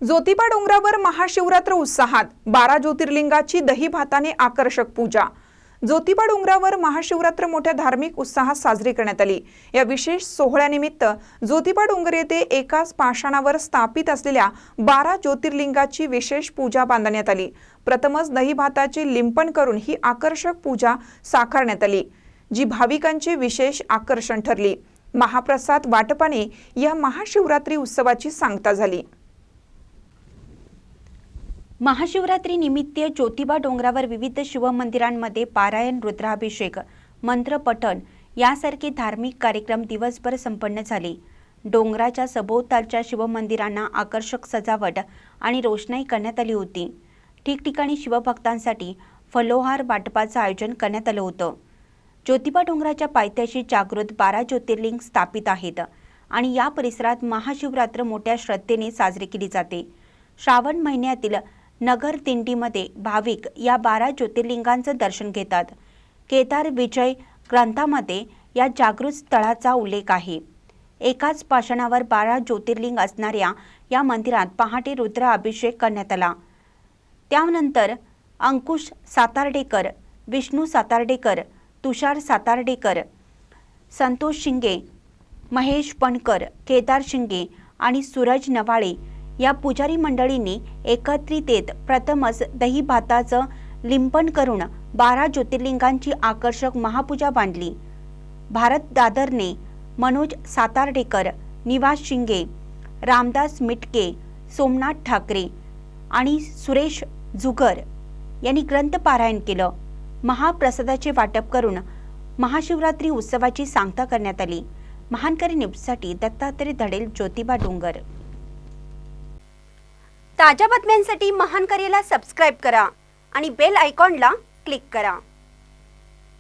ज्योतिबा डोंगरावर महाशिवरात्र उत्साहात 12 ज्योतिर्लिंगाची दही भाताने आकर्षक पूजा। ज्योतिबा डोंगरावर महाशिवरात्र मोठ्या धार्मिक उत्साहात साजरी करण्यात आली। या विशेष सोहळ्यानिमित्त ज्योतिबा डोंगर येथे एकाच पाषाणावर स्थापित असलेल्या 12 ज्योतिर्लिंगाची विशेष पूजा बांधण्यात आली। प्रथमच दही भाताचे लिंपण करून ही आकर्षक पूजा साकारण्यात आली, जी भाविकांचे विशेष आकर्षण ठरली। महाप्रसाद वाटपाने या महाशिवरात्री उत्सवाची सांगता झाली। महाशिवरात्री निमित्त ज्योतिबा डोंगरावर विविध शिवमंदिरांमध्ये पारायण, रुद्राभिषेक, मंत्रपठण यासारखे धार्मिक कार्यक्रम दिवसभर संपन्न झाले। डोंगराच्या सभोवतालच्या शिवमंदिरांना आकर्षक सजावट आणि रोषणाई करण्यात आली होती। ठिकठिकाणी शिवभक्तांसाठी फलोहार वाटपाचं आयोजन करण्यात आलं होतं। ज्योतिबा डोंगराच्या पायथ्याशी जागृत 12 ज्योतिर्लिंग स्थापित आहेत आणि या परिसरात महाशिवरात्र मोठ्या श्रद्धेने साजरी केली जाते। श्रावण महिन्यातील नगर दिंडीमध्ये भाविक या 12 ज्योतिर्लिंगांचं दर्शन घेतात। केदार विजय ग्रंथामध्ये या जागृत स्थळाचा उल्लेख आहे। एकाच पाषाणावर 12 ज्योतिर्लिंग असणाऱ्या या मंदिरात पहाटे रुद्र अभिषेक करण्यात आला। त्यानंतर अंकुश सातार्डेकर, विष्णू सातार्डेकर, तुषार सातार्डेकर, संतोष शिंगे, महेश पणकर, केदार शिंगे आणि सूरज नवाळे या पुजारी मंडळींनी एकत्रित येत प्रथमच दही भाताचं लिंपण करून 12 ज्योतिर्लिंगांची आकर्षक महापूजा बांधली। भारत दादरने, मनोज सातार्डेकर, निवास शिंगे, रामदास मिटके, सोमनाथ ठाकरे आणि सुरेश जुगर यांनी ग्रंथ पारायण केलं। महाप्रसादाचे वाटप करून महाशिवरात्री उत्सवाची सांगता करण्यात आली। महानकरी न्यूजसाठी दत्तात्रय धडेल, ज्योतिबा डोंगर। ताज्या बातम्यांसाठी महानकरीला सबस्क्राइब करा आणि बेल आयकॉनला क्लिक करा।